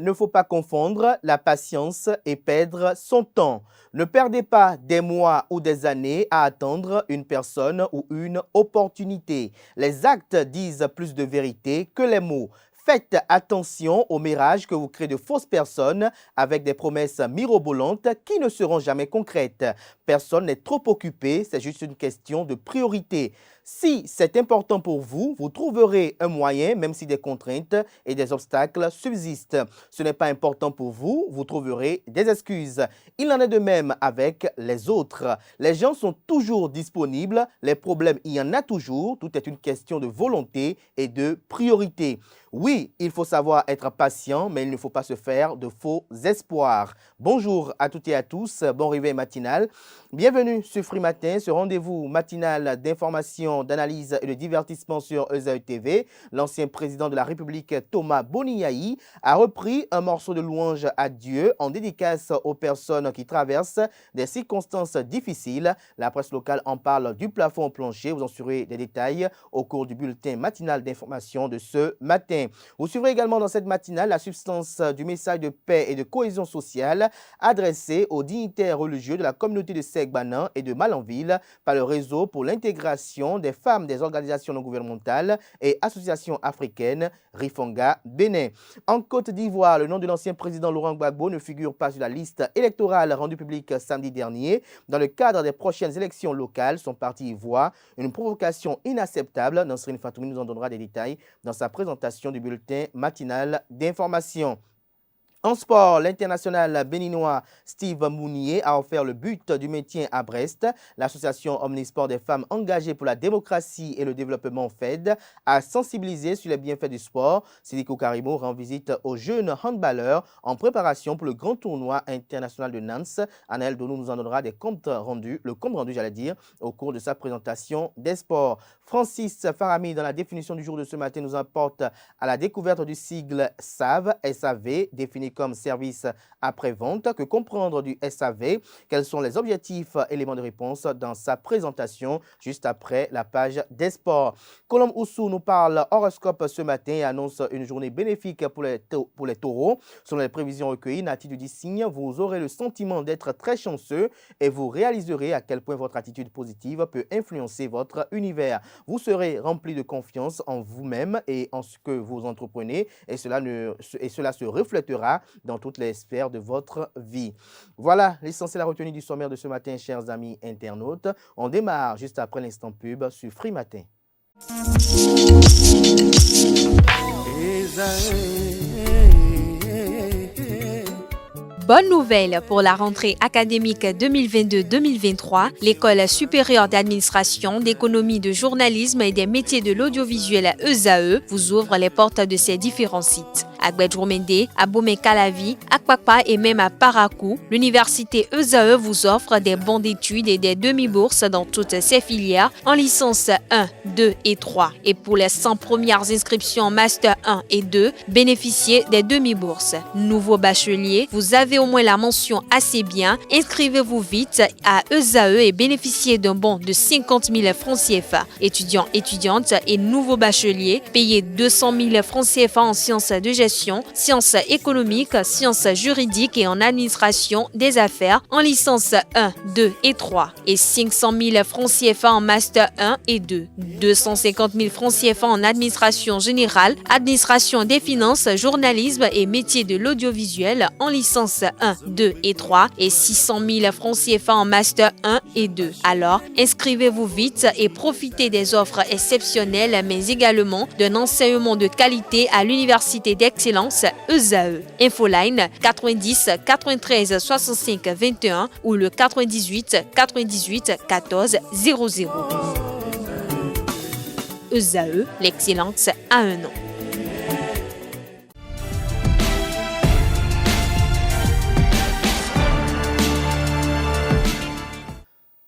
ne faut pas confondre la patience et perdre son temps. Ne perdez pas des mois ou des années à attendre une personne ou une opportunité. Les actes disent plus de vérité que les mots. Faites attention aux mirages que vous créez de fausses personnes avec des promesses mirobolantes qui ne seront jamais concrètes. Personne n'est trop occupé, c'est juste une question de priorité. Si c'est important pour vous, vous trouverez un moyen, même si des contraintes et des obstacles subsistent. Ce n'est pas important pour vous, vous trouverez des excuses. Il en est de même avec les autres. Les gens sont toujours disponibles, les problèmes, il y en a toujours. Tout est une question de volonté et de priorité. Oui, il faut savoir être patient, mais il ne faut pas se faire de faux espoirs. Bonjour à toutes et à tous, bon réveil matinal. Bienvenue sur Free Matin, ce rendez-vous matinal d'information, d'analyse et de divertissement sur ESAE TV. L'ancien président de la République, Thomas Boniaï, a repris un morceau de louange à Dieu en dédicace aux personnes qui traversent des circonstances difficiles. La presse locale en parle du plafond plancher. Vous en saurez des détails au cours du bulletin matinal d'information de ce matin. Vous suivrez également dans cette matinale la substance du message de paix et de cohésion sociale adressé aux dignitaires religieux de la communauté de Segbanan et de Malanville par le réseau pour l'intégration des femmes des organisations non gouvernementales et associations africaines Rifanga Bénin. En Côte d'Ivoire, le nom de l'ancien président Laurent Gbagbo ne figure pas sur la liste électorale rendue publique samedi dernier. Dans le cadre des prochaines élections locales, son parti y voit une provocation inacceptable. Nasrine Fatoumi nous en donnera des détails dans sa présentation du bulletin matinal d'information. En sport, l'international béninois Steve Mounier a offert le but du maintien à Brest. L'association Omnisport des femmes engagées pour la démocratie et le développement FED a sensibilisé sur les bienfaits du sport. Sidiko Karimo rend visite aux jeunes handballeurs en préparation pour le grand tournoi international de Nantes. Anaël Donou nous en donnera le compte rendu, au cours de sa présentation des sports. Francis Farami, dans la définition du jour de ce matin, nous apporte à la découverte du sigle SAV, défini comme service après-vente. Que comprendre du SAV? Quels sont les objectifs, éléments de réponse dans sa présentation juste après la page des sports. Colombe Oussou nous parle horoscope ce matin et annonce une journée bénéfique pour les taureaux. Selon les prévisions recueillies, l'attitude du signe, vous aurez le sentiment d'être très chanceux et vous réaliserez à quel point votre attitude positive peut influencer votre univers. Vous serez rempli de confiance en vous-même et en ce que vous entreprenez et cela se reflètera dans toutes les sphères de votre vie. Voilà l'essentiel à retenir du sommaire de ce matin, chers amis internautes. On démarre juste après l'instant pub sur Free Matin. Bonne nouvelle pour la rentrée académique 2022-2023. L'École supérieure d'administration, d'économie, de journalisme et des métiers de l'audiovisuel ESAE vous ouvre les portes de ses différents sites. À Gbedjourmende, à Bomé-Calavi, à Kwakpa et même à Parakou, l'université ESAE vous offre des bons d'études et des demi-bourses dans toutes ses filières en licence 1, 2 et 3. Et pour les 100 premières inscriptions en master 1 et 2, bénéficiez des demi-bourses. Nouveau bachelier, vous avez au moins la mention assez bien, inscrivez-vous vite à ESAE et bénéficiez d'un bon de 50 000 francs CFA. Étudiants, étudiantes et nouveaux bacheliers, payez 200 000 francs CFA en sciences de gestion, sciences économiques, sciences juridiques et en administration des affaires en licence 1, 2 et 3 et 500 000 francs CFA en master 1 et 2, 250 000 francs CFA en administration générale, administration des finances, journalisme et métiers de l'audiovisuel en licence 1, 2 et 3 et 600 000 francs CFA en master 1 et 2. Alors, inscrivez-vous vite et profitez des offres exceptionnelles mais également d'un enseignement de qualité à l'université d'excellence ESAE. Infoline 90 93 65 21 ou le 98 98 14 00. ESAE, l'excellence a un nom.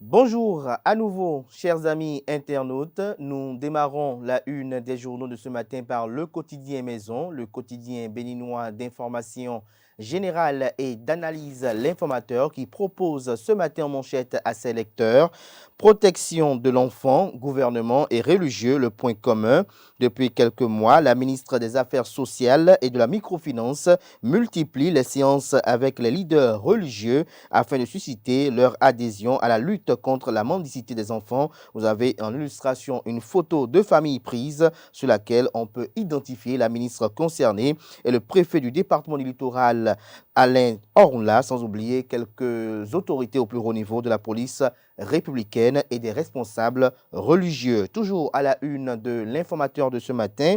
Bonjour à nouveau, chers amis internautes. Nous démarrons la une des journaux de ce matin par le quotidien Maison, le quotidien béninois d'information générale et d'analyse L'Informateur qui propose ce matin en manchette à ses lecteurs. Protection de l'enfant, gouvernement et religieux, le point commun. Depuis quelques mois, la ministre des Affaires sociales et de la microfinance multiplie les séances avec les leaders religieux afin de susciter leur adhésion à la lutte contre la mendicité des enfants. Vous avez en illustration une photo de famille prise sur laquelle on peut identifier la ministre concernée et le préfet du département du littoral, Alain Ornla, sans oublier quelques autorités au plus haut niveau de la police républicaine et des responsables religieux. Toujours à la une de l'informateur de ce matin,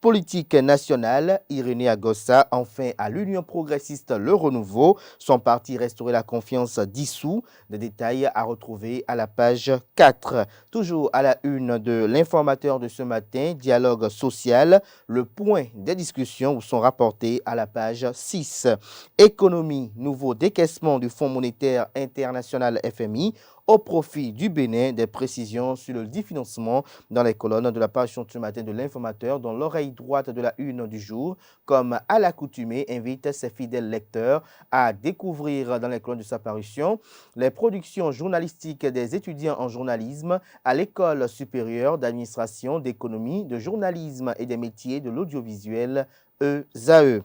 politique nationale, Irénée Agossa, enfin à l'Union progressiste Le Renouveau, son parti Restaurer la confiance dissous. Des détails à retrouver à la page 4. Toujours à la une de l'informateur de ce matin, dialogue social, le point des discussions vous sont rapportés à la page 6. Économie, nouveau décaissement du Fonds monétaire international FMI au profit du Bénin, des précisions sur le financement dans les colonnes de la page de ce matin de l'informateur, dont l'oreille droite de la une du jour, comme à l'accoutumée, invite ses fidèles lecteurs à découvrir dans les colonnes de sa parution les productions journalistiques des étudiants en journalisme à l'École supérieure d'administration, d'économie, de journalisme et des métiers de l'audiovisuel ESAE.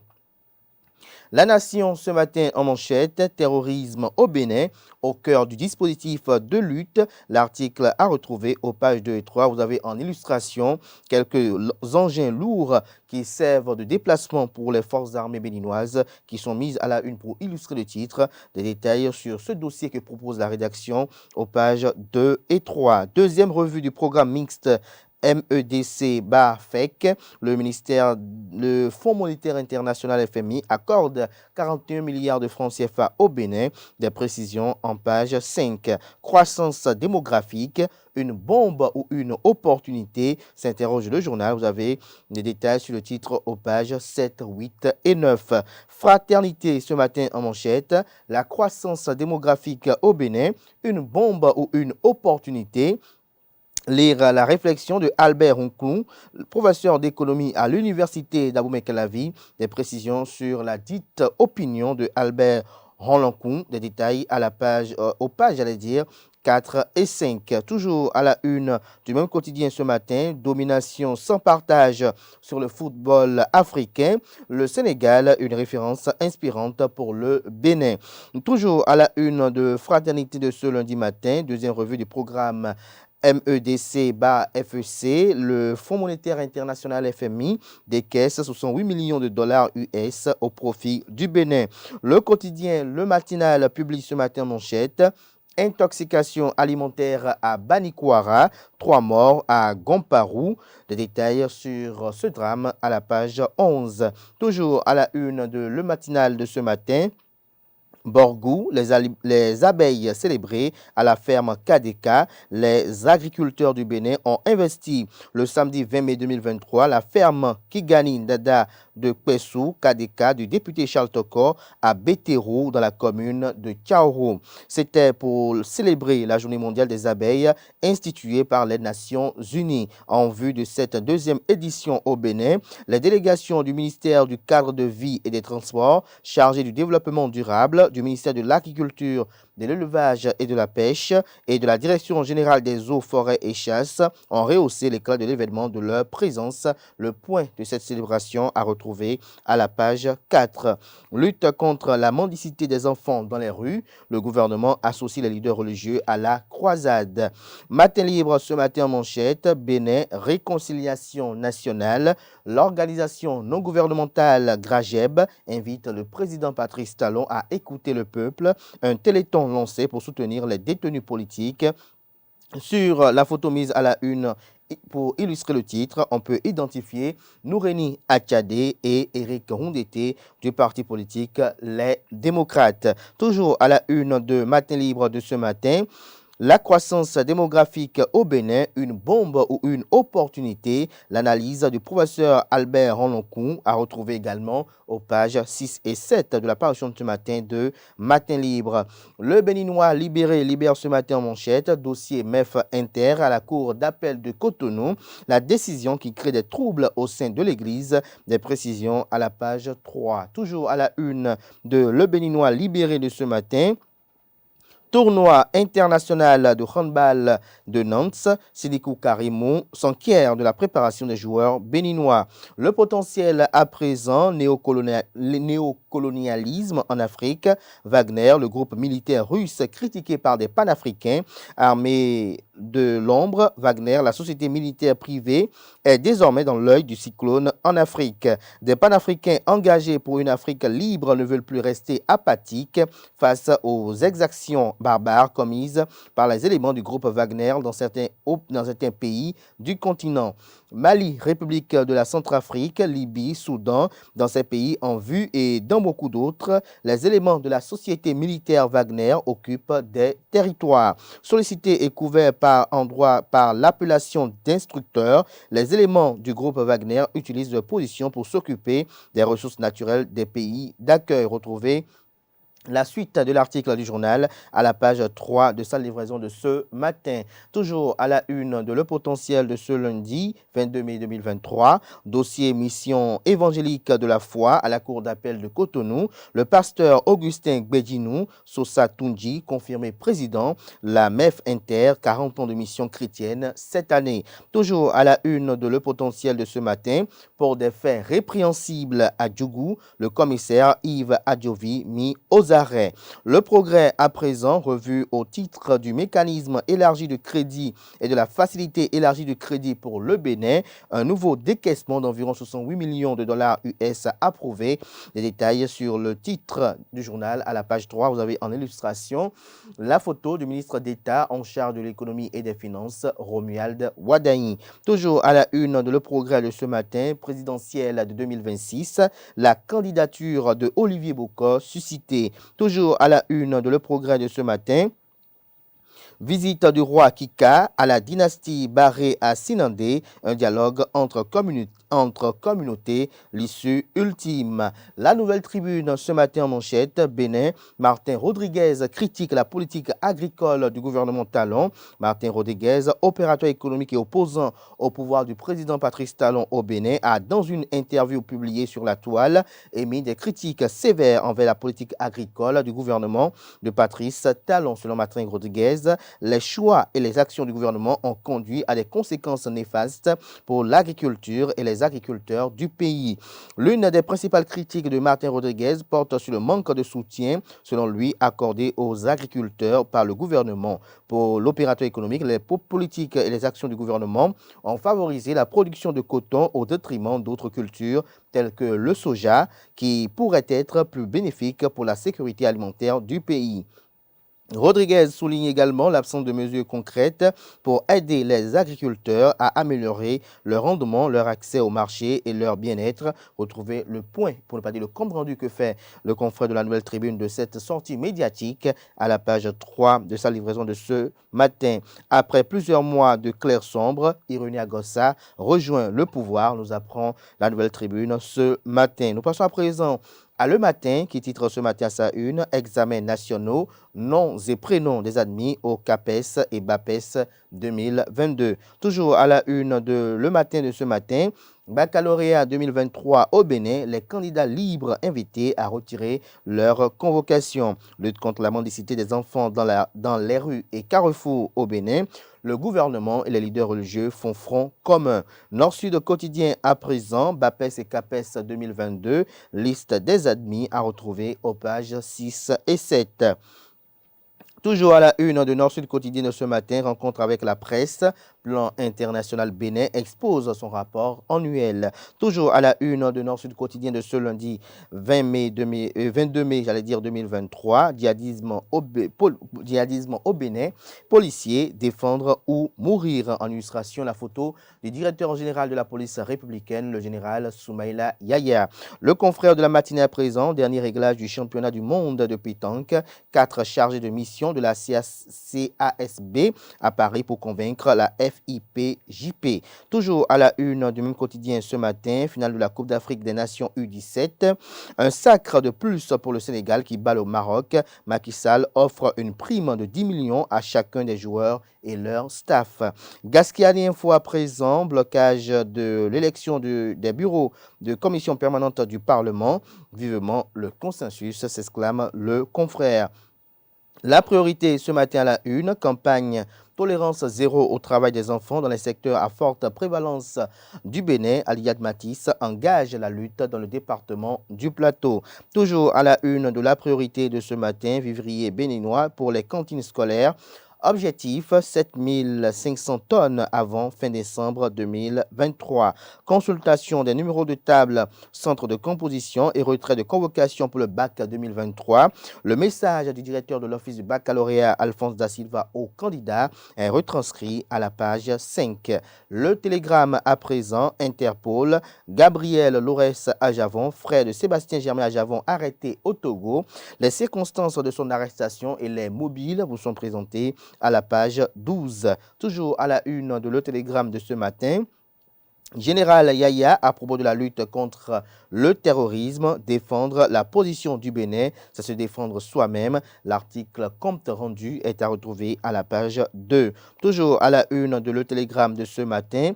La Nation ce matin en manchette, terrorisme au Bénin, au cœur du dispositif de lutte. L'article à retrouver aux pages 2 et 3. Vous avez en illustration quelques engins lourds qui servent de déplacement pour les forces armées béninoises qui sont mises à la une pour illustrer le titre. Des détails sur ce dossier que propose la rédaction aux pages 2 et 3. Deuxième revue du programme mixte MEDC-FEC, le Fonds monétaire international FMI accorde 41 milliards de francs CFA au Bénin. Des précisions en page 5. Croissance démographique, une bombe ou une opportunité, s'interroge le journal. Vous avez des détails sur le titre aux pages 7, 8 et 9. Fraternité ce matin en manchette, la croissance démographique au Bénin, une bombe ou une opportunité. Lire la réflexion de Albert Nkou, professeur d'économie à l'université d'Abomey-Calavi, des précisions sur la dite opinion de Albert Nkou, des détails à la page, aux pages, 4 et 5. Toujours à la une du même quotidien ce matin, domination sans partage sur le football africain. Le Sénégal, une référence inspirante pour le Bénin. Toujours à la une de Fraternité de ce lundi matin, deuxième revue du programme MEDC-FEC, le Fonds monétaire international FMI décaisse 68 millions de dollars US au profit du Bénin. Le quotidien Le Matinal publie ce matin manchette. Intoxication alimentaire à Banikwara, 3 morts à Gomparu. Des détails sur ce drame à la page 11. Toujours à la une de Le Matinal de ce matin. Borgou, les abeilles célébrées à la ferme KDK, les agriculteurs du Bénin ont investi le samedi 20 mai 2023 la ferme Kigani Dada de Kwesou, KDK, du député Charles Tokor à Bétérou dans la commune de Kaoro. C'était pour célébrer la journée mondiale des abeilles instituée par les Nations Unies. En vue de cette deuxième édition au Bénin, les délégations du ministère du cadre de vie et des transports chargées du développement durable, du ministère de l'Agriculture, de l'Élevage et de la Pêche et de la Direction générale des eaux, forêts et chasses ont rehaussé l'éclat de l'événement de leur présence. Le point de cette célébration à retrouver à la page 4. Lutte contre la mendicité des enfants dans les rues. Le gouvernement associe les leaders religieux à la croisade. Matin libre ce matin en manchette. Bénin, réconciliation nationale. L'organisation non gouvernementale Grageb invite le président Patrice Talon à écouter le peuple. Un téléthon lancé pour soutenir les détenus politiques. Sur la photo mise à la une pour illustrer le titre, on peut identifier Noureni Achadé et Éric Rondeté du parti politique Les Démocrates. Toujours à la une de Matin Libre de ce matin. La croissance démographique au Bénin, une bombe ou une opportunité. L'analyse du professeur Albert Nkou a retrouvé également aux pages 6 et 7 de la parution de ce matin de Matin Libre. Le Béninois libéré libère ce matin en manchette. Dossier MEF Inter à la cour d'appel de Cotonou. La décision qui crée des troubles au sein de l'Église. Des précisions à la page 3. Toujours à la une de Le Béninois libéré de ce matin. Tournoi international de handball de Nantes, Sidikou Karimou s'enquiert de la préparation des joueurs béninois. Le potentiel à présent, néocolonialisme en Afrique. Wagner, le groupe militaire russe critiqué par des panafricains, armés de l'ombre. Wagner, la société militaire privée, est désormais dans l'œil du cyclone en Afrique. Des panafricains engagés pour une Afrique libre ne veulent plus rester apathiques face aux exactions barbares commises par les éléments du groupe Wagner dans certains pays du continent. Mali, République de la Centrafrique, Libye, Soudan, dans ces pays en vue et dans beaucoup d'autres, les éléments de la société militaire Wagner occupent des territoires. Sollicités et couverts par endroit par l'appellation d'instructeurs, les éléments du groupe Wagner utilisent leur position pour s'occuper des ressources naturelles des pays d'accueil. Retrouvés la suite de l'article du journal à la page 3 de sa livraison de ce matin. Toujours à la une de Le Potentiel de ce lundi 22 mai 2023, dossier mission évangélique de la foi à la cour d'appel de Cotonou, le pasteur Augustin Gbedjinou Sosa Tunji, confirmé président, la MEF Inter, 40 ans de mission chrétienne cette année. Toujours à la une de Le Potentiel de ce matin, pour des faits répréhensibles à Djougou, le commissaire Yves Adjovi mis aux arrêts. Le progrès à présent revu au titre du mécanisme élargi de crédit et de la facilité élargie de crédit pour le Bénin, un nouveau décaissement d'environ 68 millions de dollars US approuvé. Les détails sur le titre du journal à la page 3. Vous avez en illustration la photo du ministre d'État en charge de l'économie et des finances, Romuald Wadaini. Toujours à la une de Le Progrès de ce matin, présidentielle de 2026, la candidature de Olivier Bocco suscitée. Toujours à la une de Le Progrès de ce matin, visite du roi Kika à la dynastie Barré à Sinandé, un dialogue entre communautés, l'issue ultime. La Nouvelle Tribune ce matin en manchette, Bénin, Martin Rodriguez critique la politique agricole du gouvernement Talon. Martin Rodriguez, opérateur économique et opposant au pouvoir du président Patrice Talon au Bénin, a dans une interview publiée sur la toile émis des critiques sévères envers la politique agricole du gouvernement de Patrice Talon. Selon Martin Rodriguez, les choix et les actions du gouvernement ont conduit à des conséquences néfastes pour l'agriculture et les agriculteurs du pays. L'une des principales critiques de Martin Rodriguez porte sur le manque de soutien, selon lui, accordé aux agriculteurs par le gouvernement. Pour l'opérateur économique, les politiques et les actions du gouvernement ont favorisé la production de coton au détriment d'autres cultures telles que le soja, qui pourraient être plus bénéfiques pour la sécurité alimentaire du pays. Rodriguez souligne également l'absence de mesures concrètes pour aider les agriculteurs à améliorer leur rendement, leur accès au marché et leur bien-être. Retrouvez le point, pour ne pas dire le compte rendu que fait le confrère de la Nouvelle Tribune de cette sortie médiatique à la page 3 de sa livraison de ce matin. Après plusieurs mois de clair sombre, Ironie Agossa rejoint le pouvoir, nous apprend la Nouvelle Tribune ce matin. Nous passons à présent à Le Matin, qui titre ce matin à sa une, examens nationaux, noms et prénoms des admis au CAPES et BAPES 2022. Toujours à la une de Le Matin de ce matin, baccalauréat 2023 au Bénin, les candidats libres invités à retirer leur convocation. Lutte contre la mendicité des enfants dans les rues et carrefours au Bénin. Le gouvernement et les leaders religieux font front commun. Nord-Sud quotidien à présent, BAPES et CAPES 2022, liste des admis à retrouver aux pages 6 et 7. Toujours à la une de Nord-Sud quotidien de ce matin, rencontre avec la presse, Plan international Bénin expose son rapport annuel. Toujours à la une de Nord-Sud quotidien de ce lundi 22 mai 2023, djihadisme au Bénin, policiers défendre ou mourir. En illustration, la photo du directeur général de la police républicaine, le général Soumaïla Yaya. Le confrère de la matinée à présent, dernier réglage du championnat du monde de pétanque, 4 chargés de mission de la CASB à Paris pour convaincre la FIP-JP. Toujours à la une du même quotidien ce matin, finale de la Coupe d'Afrique des Nations U17. Un sacre de plus pour le Sénégal qui bat le Maroc. Macky Sall offre une prime de 10 millions à chacun des joueurs et leur staff. Gasquiani Info à présent, blocage de l'élection des bureaux de commission permanente du Parlement. Vivement le consensus, s'exclame le confrère. La priorité ce matin à la une, campagne tolérance zéro au travail des enfants dans les secteurs à forte prévalence du Bénin. Aliad Matisse engage la lutte dans le département du Plateau. Toujours à la une de la priorité de ce matin, vivrier béninois pour les cantines scolaires. Objectif 7500 tonnes avant fin décembre 2023. Consultation des numéros de table, centre de composition et retrait de convocation pour le bac 2023. Le message du directeur de l'Office du baccalauréat Alphonse Da Silva aux candidats est retranscrit à la page 5. Le télégramme à présent, Interpol, Gabriel Lores à Javon, frère de Sébastien Germain à Javon, arrêté au Togo. Les circonstances de son arrestation et les mobiles vous sont présentés à la page 12. Toujours à la une de Le Télégramme de ce matin. Général Yaya, à propos de la lutte contre le terrorisme, défendre la position du Bénin, c'est se défendre soi-même. L'article compte rendu est à retrouver à la page 2. Toujours à la une de Le Télégramme de ce matin.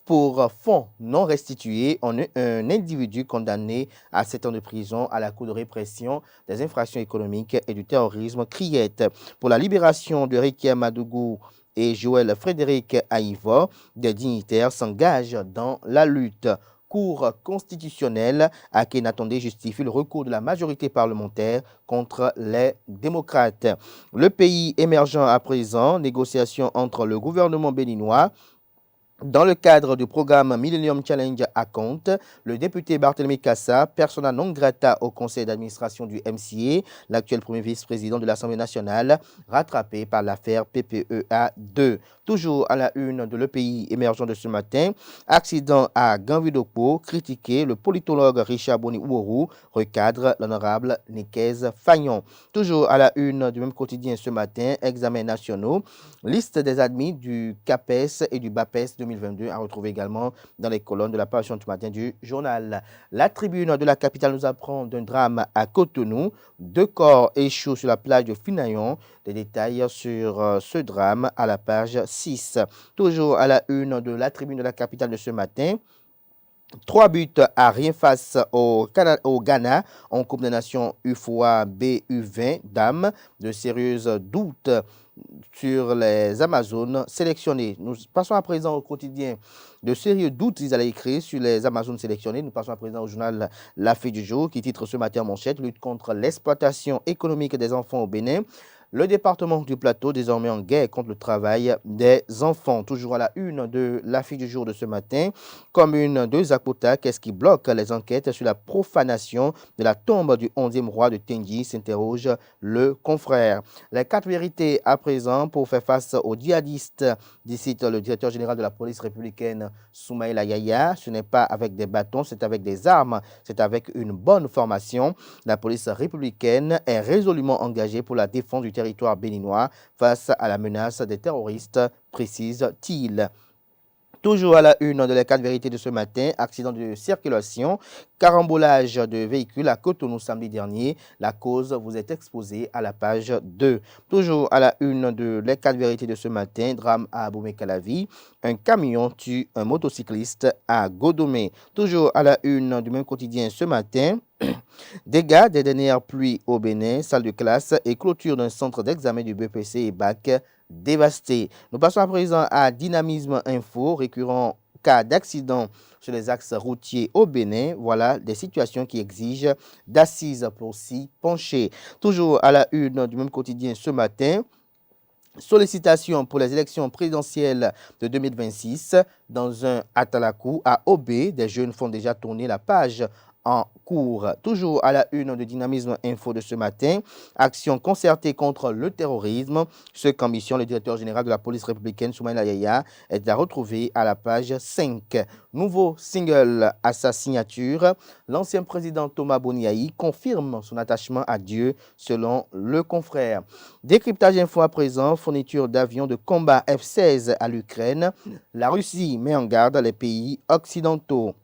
Pour fonds non restitués, on a un individu condamné à 7 ans de prison à la Cour de répression des infractions économiques et du terrorisme Criette. Pour la libération de Rikia Madougou et Joël Frédéric Aïva, des dignitaires s'engagent dans la lutte. Cour constitutionnelle à Kenatondé justifie le recours de la majorité parlementaire contre les démocrates. Le pays émergent à présent, négociation entre le gouvernement béninois. Dans le cadre du programme Millennium Challenge à compte, le député Barthélemy Kassa, persona non grata au conseil d'administration du MCA, l'actuel premier vice-président de l'Assemblée nationale, rattrapé par l'affaire PPEA 2. Toujours à la une de Le Pays émergent de ce matin, accident à Ganvidokpo, critiqué, le politologue Richard Boni Ouourou recadre l'honorable Nekez Fagnon. Toujours à la une du même quotidien ce matin, examens nationaux, liste des admis du CAPES et du BAPES 2022 à retrouver également dans les colonnes de la page du matin du journal. La tribune de la capitale nous apprend d'un drame à Cotonou. 2 corps échouent sur la plage de Finayon. Des détails sur ce drame à la page 6. Toujours à la une de la tribune de la capitale de ce matin. 3 buts à rien face au Ghana en Coupe des Nations UFOA BU20 dames. De sérieuses doutes sur les Amazones sélectionnées. Nous passons à présent au quotidien. De sérieux doutes, ils allaient écrire sur les Amazones sélectionnées. Nous passons à présent au journal La Fille du jour qui titre ce matin en manchette: lutte contre l'exploitation économique des enfants au Bénin. Le département du Plateau, désormais en guerre contre le travail des enfants. Toujours à la une de La Fille du jour de ce matin. Commune de Zakota, qu'est-ce qui bloque les enquêtes sur la profanation de la tombe du 11e roi de Tengi, s'interroge le confrère. Les 4 vérités à présent pour faire face aux djihadistes, dit le directeur général de la police républicaine, Soumaïla Yaya. Ce n'est pas avec des bâtons, c'est avec des armes, c'est avec une bonne formation. La police républicaine est résolument engagée pour la défense du territoire béninois face à la menace des terroristes, précise-t-il. Toujours à la une de les 4 vérités de ce matin, accident de circulation, carambolage de véhicules à Cotonou samedi dernier. La cause vous est exposée à la page 2. Toujours à la une de les 4 vérités de ce matin, drame à Aboumé-Calavi. Un camion tue un motocycliste à Godomé. Toujours à la une du même quotidien ce matin. Dégâts des dernières pluies au Bénin, salle de classe et clôture d'un centre d'examen du BPC et BAC dévasté. Nous passons à présent à Dynamisme Info, récurrent cas d'accident sur les axes routiers au Bénin. Voilà des situations qui exigent d'assises pour s'y pencher. Toujours à la une du même quotidien ce matin. Sollicitation pour les élections présidentielles de 2026. Dans un Atalakou à Obé, des jeunes font déjà tourner la page en cours. Toujours à la une de Dynamisme Info de ce matin, action concertée contre le terrorisme. Ce qu'ambitionne le directeur général de la police républicaine, Soumaïla Yaya, est à retrouver à la page 5. Nouveau single à sa signature. L'ancien président Thomas Boniaï confirme son attachement à Dieu selon le confrère. Décryptage info à présent, fourniture d'avions de combat F-16 à l'Ukraine. La Russie met en garde les pays occidentaux.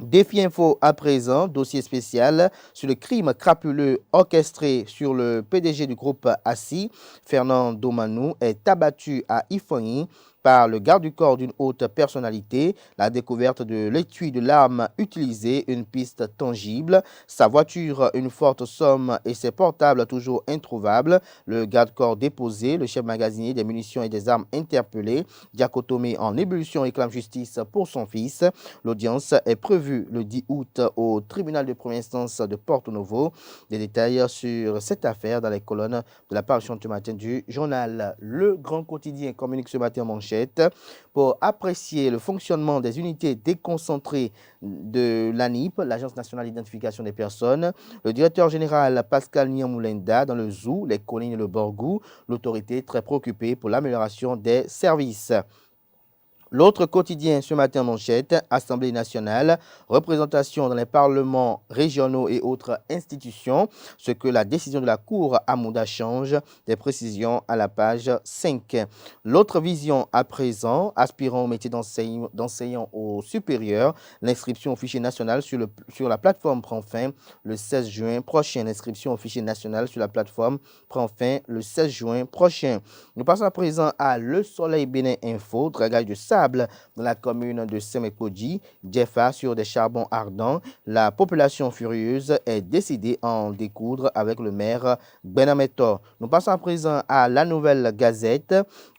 Défi info à présent, dossier spécial sur le crime crapuleux orchestré sur le PDG du groupe ASSI. Fernand Domanou est abattu à Ifonyi. par le garde du corps d'une haute personnalité, la découverte de l'étui de l'arme utilisée, une piste tangible, sa voiture, une forte somme et ses portables toujours introuvables, le garde-corps déposé, le chef magasinier des munitions et des armes interpellé, Diakotomé en ébullition réclame justice pour son fils. L'audience est prévue le 10 août au tribunal de première instance de Porto Novo. Des détails sur cette affaire dans les colonnes de la parution ce matin du journal Le Grand Quotidien communique ce matin en manchette. Pour apprécier le fonctionnement des unités déconcentrées de l'ANIP, l'Agence nationale d'identification des personnes, le directeur général Pascal Niamoulenda dans le Zou, les collines et le Borgou, l'autorité très préoccupée pour l'amélioration des services. L'autre quotidien ce matin en manchette, Assemblée nationale, représentation dans les parlements régionaux et autres institutions, ce que la décision de la Cour Amounda change, des précisions à la page 5. L'autre vision à présent, aspirant au métier d'enseignant au supérieur, l'inscription au fichier national sur la plateforme prend fin le 16 juin prochain. L'inscription au fichier national sur la plateforme prend fin le 16 juin prochain. Nous passons à présent à Le Soleil Bénin Info, dragage de sable dans la commune de Semekodji, Djefa sur des charbons ardents. La population furieuse est décidée à en découdre avec le maire Benameto. Nous passons à présent à La Nouvelle Gazette.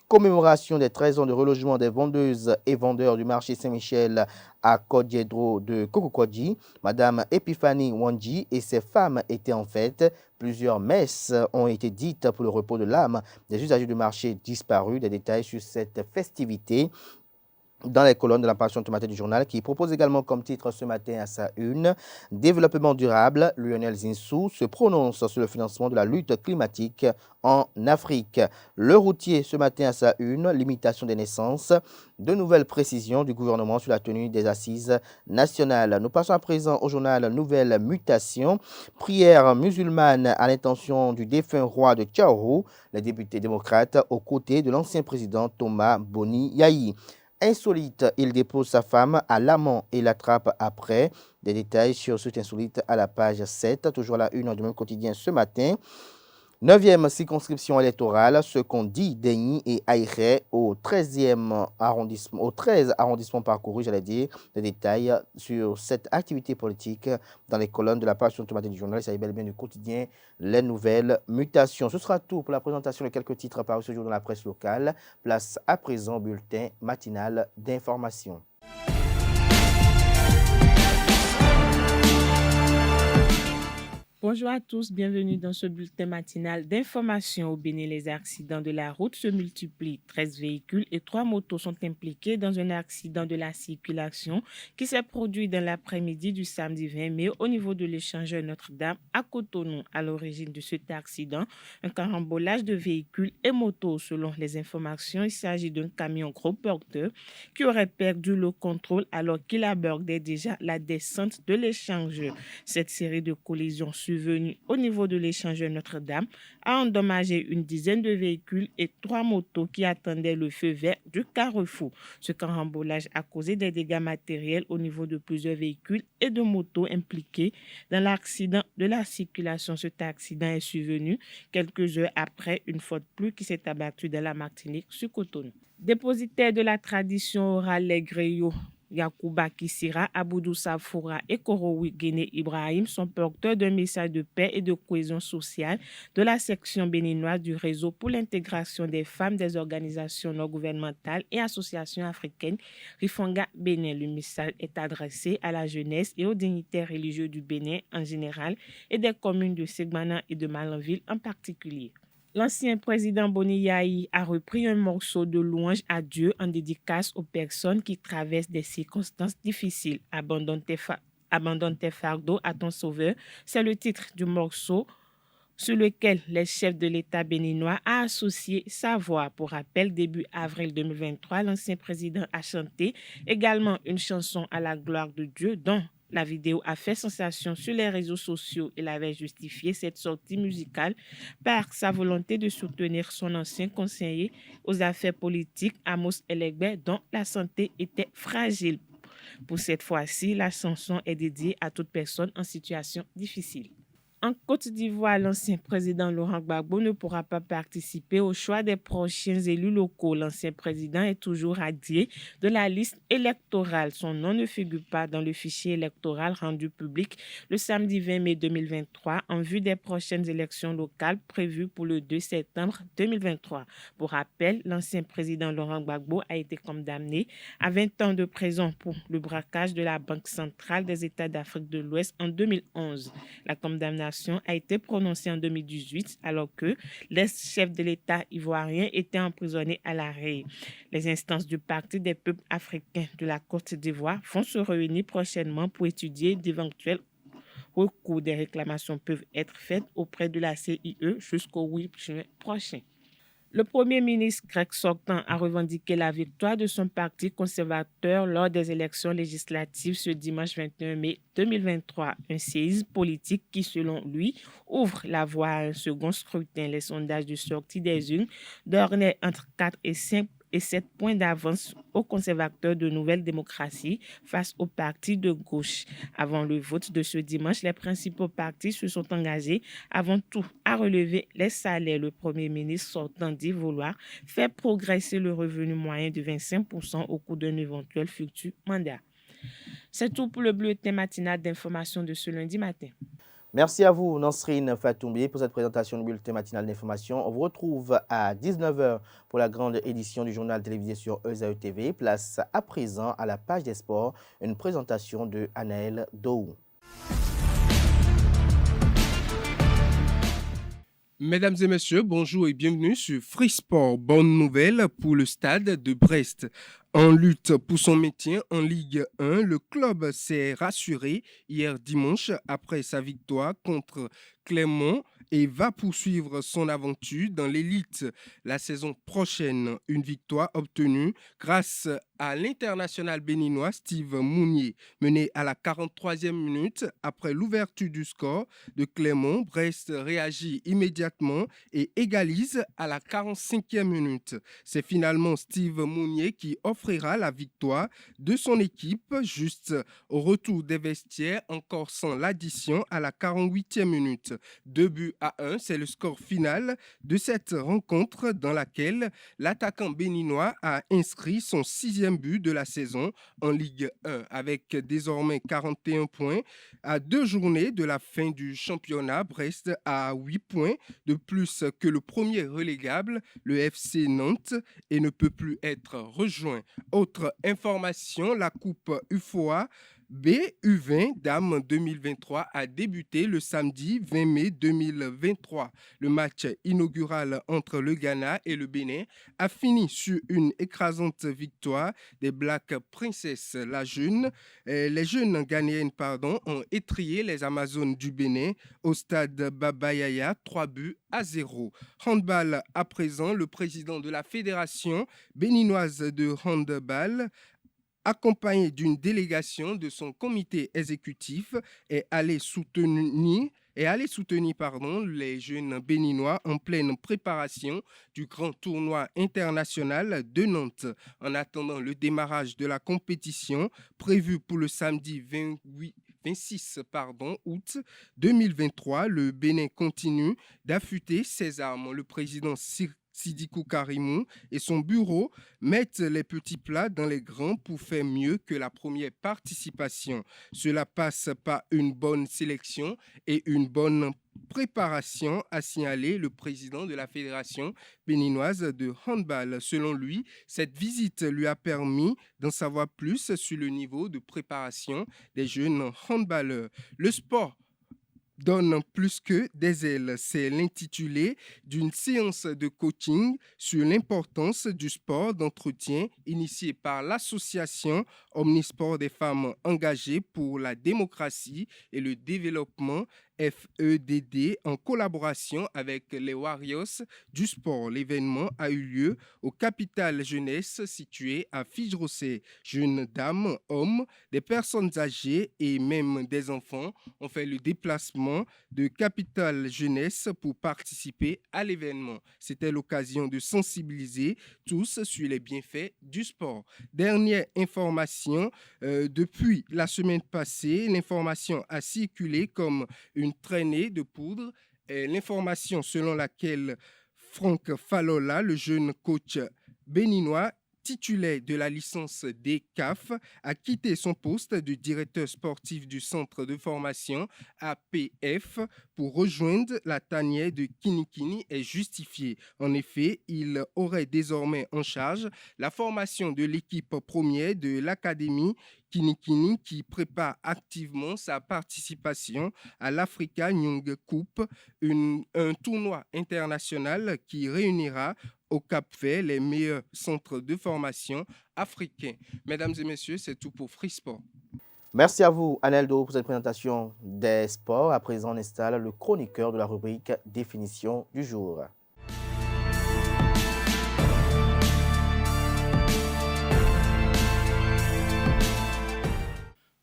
Commémoration des 13 ans de relogement des vendeuses et vendeurs du marché Saint-Michel à Kodiedro de Kokokodji. Madame Epiphanie Wanji et ses femmes étaient en fête. Plusieurs messes ont été dites pour le repos de l'âme des usagers du marché disparus. Des détails sur cette festivité dans les colonnes de la parution ce matin du journal, qui propose également comme titre ce matin à sa une « Développement durable ». Lionel Zinsou se prononce sur le financement de la lutte climatique en Afrique. Le routier ce matin à sa une, limitation des naissances, de nouvelles précisions du gouvernement sur la tenue des assises nationales. Nous passons à présent au journal Nouvelle Mutation. Prière musulmane à l'intention du défunt roi de Tchaourou, les députés démocrates aux côtés de l'ancien président Thomas Boni Yahi. Insolite, il dépose sa femme à l'amant et l'attrape après. Des détails sur cet insolite à la page 7, toujours à la une du même quotidien ce matin. 9e circonscription électorale, ce qu'on dit Degny et Aïré au 13e arrondissement, au 13 arrondissement parcouru, j'allais dire, des détails sur cette activité politique dans les colonnes de la page sur le matin du journal. Il s'agit bel et bien du quotidien Les Nouvelles Mutations. Ce sera tout pour la présentation de quelques titres parus ce jour dans la presse locale. Place à présent au bulletin matinal d'information. Bonjour à tous, bienvenue dans ce bulletin matinal d'information. Au Bénin, les accidents de la route se multiplient. 13 véhicules et 3 motos sont impliqués dans un accident de la circulation qui s'est produit dans l'après-midi du samedi 20 mai au niveau de l'échangeur Notre-Dame à Cotonou. À l'origine de cet accident, un carambolage de véhicules et motos. Selon les informations, il s'agit d'un camion gros porteur qui aurait perdu le contrôle alors qu'il abordait déjà la descente de l'échangeur. Cette série de collisions survenue au niveau de l'échangeur Notre-Dame a endommagé une dizaine de véhicules et 3 motos qui attendaient le feu vert du carrefour. Ce carambolage a causé des dégâts matériels au niveau de plusieurs véhicules et de motos impliqués dans l'accident de la circulation. Cet accident est survenu quelques heures après une forte pluie qui s'est abattue dans la Martinique sur Cotonou. Dépositaire de la tradition orale, les griots Yacouba Kissira, Aboudou Safoura et Korowi Guéné Ibrahim sont porteurs d'un message de paix et de cohésion sociale de la section béninoise du réseau pour l'intégration des femmes des organisations non gouvernementales et associations africaines Rifanga Bénin. Le message est adressé à la jeunesse et aux dignitaires religieux du Bénin en général et des communes de Segmana et de Malanville en particulier. L'ancien président Boni Yahi a repris un morceau de louange à Dieu en dédicace aux personnes qui traversent des circonstances difficiles. Abandonne tes fardeaux à ton sauveur, c'est le titre du morceau sur lequel le chef de l'État béninois a associé sa voix. Pour rappel, début avril 2023, l'ancien président a chanté également une chanson à la gloire de Dieu dont la vidéo a fait sensation sur les réseaux sociaux. Il avait justifié cette sortie musicale par sa volonté de soutenir son ancien conseiller aux affaires politiques, Amos Elegbe, dont la santé était fragile. Pour cette fois-ci, la chanson est dédiée à toute personne en situation difficile. En Côte d'Ivoire, l'ancien président Laurent Gbagbo ne pourra pas participer au choix des prochains élus locaux. L'ancien président est toujours radié de la liste électorale. Son nom ne figure pas dans le fichier électoral rendu public le samedi 20 mai 2023 en vue des prochaines élections locales prévues pour le 2 septembre 2023. Pour rappel, l'ancien président Laurent Gbagbo a été condamné à 20 ans de prison pour le braquage de la Banque centrale des États d'Afrique de l'Ouest en 2011. La condamnation a été prononcée en 2018 alors que l'ex-chef de l'État ivoirien était emprisonné à La Haye. Les instances du Parti des peuples africains de la Côte d'Ivoire vont se réunir prochainement pour étudier d'éventuels recours. Des réclamations peuvent être faites auprès de la CIE jusqu'au 8 juin prochain. Le Premier ministre grec sortant a revendiqué la victoire de son parti conservateur lors des élections législatives ce dimanche 21 mai 2023. Un séisme politique qui, selon lui, ouvre la voie à un second scrutin. Les sondages de sortie des urnes donnaient entre 4 et 7 points d'avance aux conservateurs de Nouvelle Démocratie face aux partis de gauche. Avant le vote de ce dimanche, les principaux partis se sont engagés avant tout à relever les salaires. Le Premier ministre sortant dit vouloir faire progresser le revenu moyen de 25% au cours d'un éventuel futur mandat. C'est tout pour le bulletin matinal d'information de ce lundi matin. Merci à vous, Nansrine Fatoumbi, pour cette présentation du bulletin matinal d'information. On vous retrouve à 19h pour la grande édition du journal télévisé sur ESAE TV. Place à présent à la page des sports, une présentation de Anaël Dohou. Mesdames et messieurs, bonjour et bienvenue sur Free Sport. Bonne nouvelle pour le stade de Brest. En lutte pour son maintien en Ligue 1, le club s'est rassuré hier dimanche après sa victoire contre Clermont et va poursuivre son aventure dans l'élite la saison prochaine. Une victoire obtenue grâce à l'international béninois Steve Mounier, mené à la 43e minute après l'ouverture du score de Clermont. Brest réagit immédiatement et égalise à la 45e minute. C'est finalement Steve Mounier qui offrira la victoire de son équipe juste au retour des vestiaires, encore sans l'addition à la 48e minute. 2-1, c'est le score final de cette rencontre dans laquelle l'attaquant béninois a inscrit son 6e but de la saison en Ligue 1 avec désormais 41 points. À 2 journées de la fin du championnat, Brest a 8 points de plus que le premier relégable, le FC Nantes, et ne peut plus être rejoint. Autre information, la Coupe UFOA BU20 Dames 2023 a débuté le samedi 20 mai 2023. Le match inaugural entre le Ghana et le Bénin a fini sur une écrasante victoire des Black Princess. Les jeunes ghanéennes ont étrillé les Amazones du Bénin au stade Baba Yaya 3-0. Handball à présent, le président de la Fédération béninoise de handball, accompagné d'une délégation de son comité exécutif, est allé soutenir les jeunes béninois en pleine préparation du grand tournoi international de Nantes. En attendant le démarrage de la compétition prévue pour le samedi 26 août 2023, le Bénin continue d'affûter ses armes. Le président Sidikou Karimou et son bureau mettent les petits plats dans les grands pour faire mieux que la première participation. Cela passe par une bonne sélection et une bonne préparation, a signalé le président de la Fédération béninoise de handball. Selon lui, cette visite lui a permis d'en savoir plus sur le niveau de préparation des jeunes handballeurs. Le sport donne plus que des ailes. C'est l'intitulé d'une séance de coaching sur l'importance du sport d'entretien initiée par l'association Omnisport des femmes engagées pour la démocratie et le développement FEDD en collaboration avec les Warriors du sport. L'événement a eu lieu au Capital Jeunesse situé à Fidjrosset. Jeunes dames, hommes, des personnes âgées et même des enfants ont fait le déplacement de Capital Jeunesse pour participer à l'événement. C'était l'occasion de sensibiliser tous sur les bienfaits du sport. Dernière information, depuis la semaine passée, l'information a circulé comme une une traînée de poudre est l'information selon laquelle Franck Falola, le jeune coach béninois, titulaire de la licence des CAF, a quitté son poste de directeur sportif du centre de formation APF pour rejoindre la tanière de Kinikini est justifié. En effet, il aurait désormais en charge la formation de l'équipe première de l'académie Kinikini qui prépare activement sa participation à l'Africa Young Cup, un tournoi international qui réunira au Cap-Vert les meilleurs centres de formation africains. Mesdames et messieurs, c'est tout pour Free Sport. Merci à vous, Aneldo, pour cette présentation des sports. À présent, on installe le chroniqueur de la rubrique Définition du jour.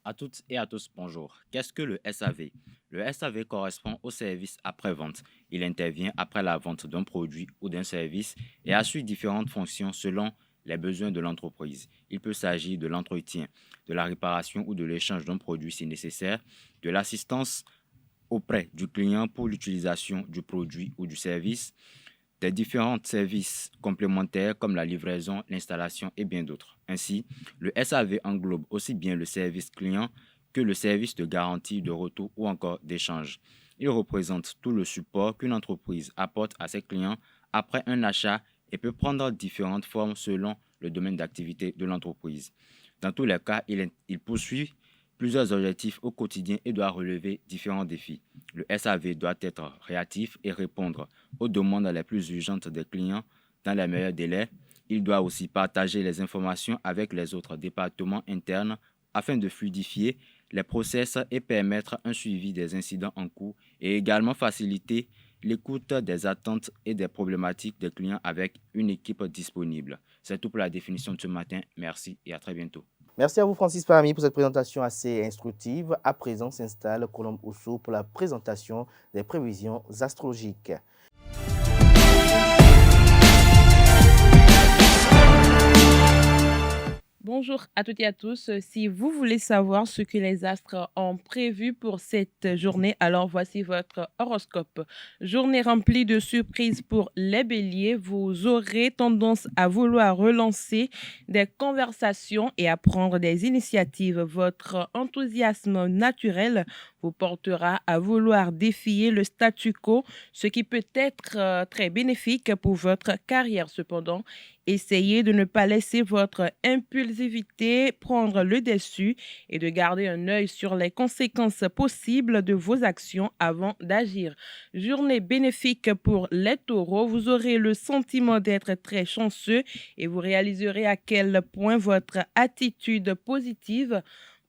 À toutes et à tous, bonjour. Qu'est-ce que le SAV? Le SAV correspond au service après-vente. Il intervient après la vente d'un produit ou d'un service et assure différentes fonctions selon les besoins de l'entreprise. Il peut s'agir de l'entretien, de la réparation ou de l'échange d'un produit si nécessaire, de l'assistance auprès du client pour l'utilisation du produit ou du service, des différents services complémentaires comme la livraison, l'installation et bien d'autres. Ainsi, le SAV englobe aussi bien le service client que le service de garantie, de retour ou encore d'échange. Il représente tout le support qu'une entreprise apporte à ses clients après un achat et peut prendre différentes formes selon le domaine d'activité de l'entreprise. Dans tous les cas, il poursuit plusieurs objectifs au quotidien et doit relever différents défis. Le SAV doit être réactif et répondre aux demandes les plus urgentes des clients dans les meilleurs délais. Il doit aussi partager les informations avec les autres départements internes afin de fluidifier les process et permettre un suivi des incidents en cours et également faciliter l'écoute des attentes et des problématiques des clients avec une équipe disponible. C'est tout pour la définition de ce matin. Merci et à très bientôt. Merci à vous, Francis Parami, pour cette présentation assez instructive. À présent, s'installe Colombe Ousso pour la présentation des prévisions astrologiques. Bonjour à toutes et à tous. Si vous voulez savoir ce que les astres ont prévu pour cette journée, alors voici votre horoscope. Journée remplie de surprises pour les béliers. Vous aurez tendance à vouloir relancer des conversations et à prendre des initiatives. Votre enthousiasme naturel vous portera à vouloir défier le statu quo, ce qui peut être très bénéfique pour votre carrière. Cependant, essayez de ne pas laisser votre impulsivité prendre le dessus et de garder un œil sur les conséquences possibles de vos actions avant d'agir. Journée bénéfique pour les taureaux. Vous aurez le sentiment d'être très chanceux et vous réaliserez à quel point votre attitude positive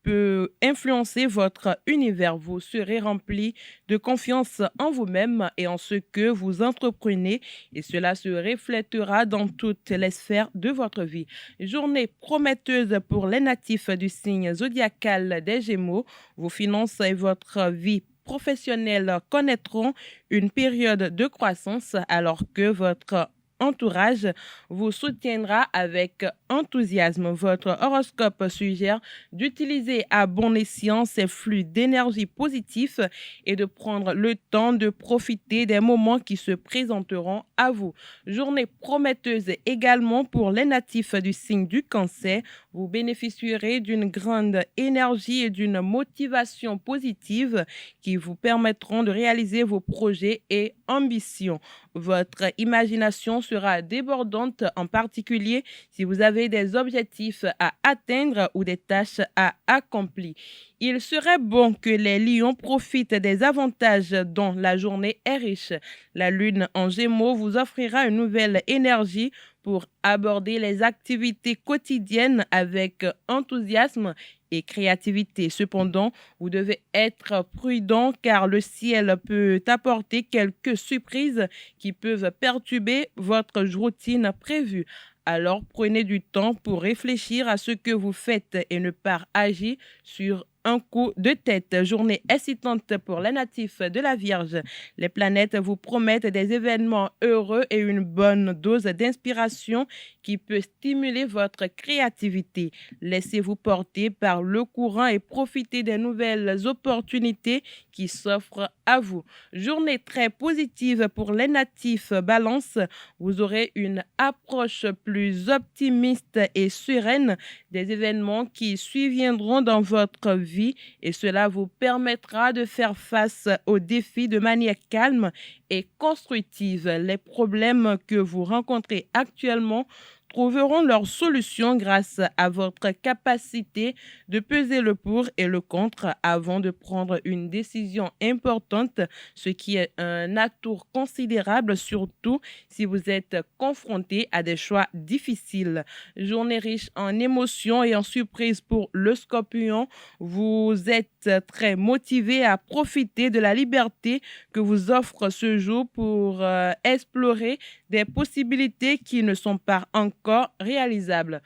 peut influencer votre univers. Vous serez rempli de confiance en vous-même et en ce que vous entreprenez et cela se reflètera dans toutes les sphères de votre vie. Journée prometteuse pour les natifs du signe zodiacal des Gémeaux. Vos finances et votre vie professionnelle connaîtront une période de croissance alors que votre entourage vous soutiendra avec enthousiasme. Votre horoscope suggère d'utiliser à bon escient ces flux d'énergie positifs et de prendre le temps de profiter des moments qui se présenteront à vous. Journée prometteuse également pour les natifs du signe du Cancer. Vous bénéficierez d'une grande énergie et d'une motivation positive qui vous permettront de réaliser vos projets et ambitions. Votre imagination sera débordante, en particulier si vous avez des objectifs à atteindre ou des tâches à accomplir. Il serait bon que les lions profitent des avantages dont la journée est riche. La lune en Gémeaux vous offrira une nouvelle énergie pour aborder les activités quotidiennes avec enthousiasme et créativité. Cependant, vous devez être prudent car le ciel peut apporter quelques surprises qui peuvent perturber votre routine prévue. Alors, prenez du temps pour réfléchir à ce que vous faites et ne pas agir sur un coup de tête. Journée excitante pour les natifs de la Vierge. Les planètes vous promettent des événements heureux et une bonne dose d'inspiration qui peut stimuler votre créativité. Laissez-vous porter par le courant et profitez des nouvelles opportunités qui s'offrent à vous. Journée très positive pour les natifs Balance. Vous aurez une approche plus optimiste et sereine des événements qui surviendront dans votre vie et cela vous permettra de faire face aux défis de manière calme et constructive. Les problèmes que vous rencontrez actuellement trouveront leur solution grâce à votre capacité de peser le pour et le contre avant de prendre une décision importante, ce qui est un atout considérable, surtout si vous êtes confronté à des choix difficiles. Journée riche en émotions et en surprises pour le Scorpion. Vous êtes très motivé à profiter de la liberté que vous offre ce jour pour explorer des possibilités qui ne sont pas encore réalisables.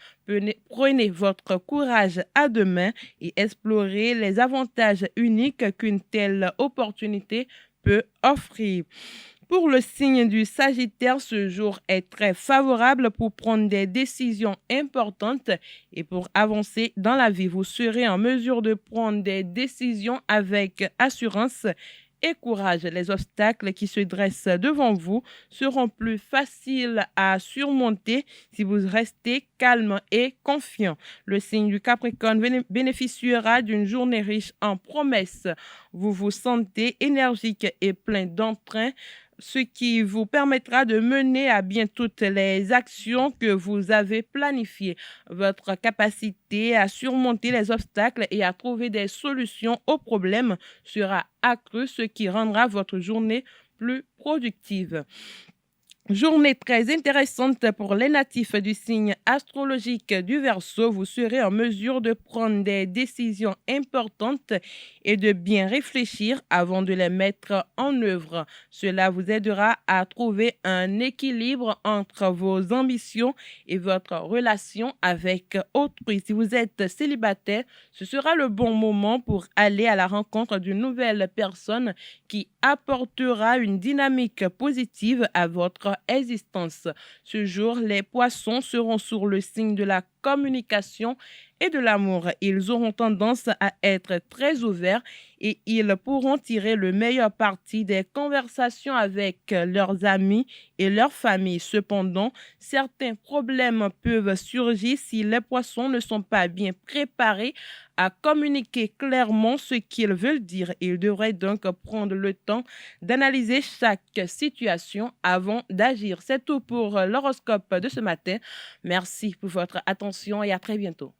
Prenez votre courage à deux mains et explorez les avantages uniques qu'une telle opportunité peut offrir. Pour le signe du Sagittaire, ce jour est très favorable pour prendre des décisions importantes et pour avancer dans la vie. Vous serez en mesure de prendre des décisions avec assurance et courage. Les obstacles qui se dressent devant vous seront plus faciles à surmonter si vous restez calme et confiant. Le signe du Capricorne bénéficiera d'une journée riche en promesses. Vous vous sentez énergique et plein d'entrain, ce qui vous permettra de mener à bien toutes les actions que vous avez planifiées. Votre capacité à surmonter les obstacles et à trouver des solutions aux problèmes sera accrue, ce qui rendra votre journée plus productive. Journée très intéressante pour les natifs du signe astrologique du Verseau. Vous serez en mesure de prendre des décisions importantes et de bien réfléchir avant de les mettre en œuvre. Cela vous aidera à trouver un équilibre entre vos ambitions et votre relation avec autrui. Si vous êtes célibataire, ce sera le bon moment pour aller à la rencontre d'une nouvelle personne qui apportera une dynamique positive à votre existence. Ce jour, les poissons seront sur le signe de la communication et de l'amour. Ils auront tendance à être très ouverts et ils pourront tirer le meilleur parti des conversations avec leurs amis et leur famille. Cependant, certains problèmes peuvent surgir si les poissons ne sont pas bien préparés à communiquer clairement ce qu'ils veulent dire. Ils devraient donc prendre le temps d'analyser chaque situation avant d'agir. C'est tout pour l'horoscope de ce matin. Merci pour votre attention et à très bientôt.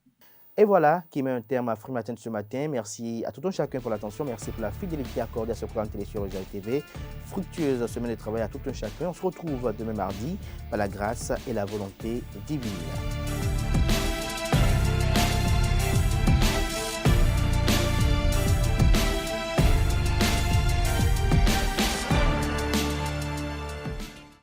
Et voilà qui met un terme à Free Matin de ce matin. Merci à tout un chacun pour l'attention. Merci pour la fidélité accordée à ce programme télé sur Royal TV. Fructueuse semaine de travail à tout un chacun. On se retrouve demain mardi par la grâce et la volonté divine.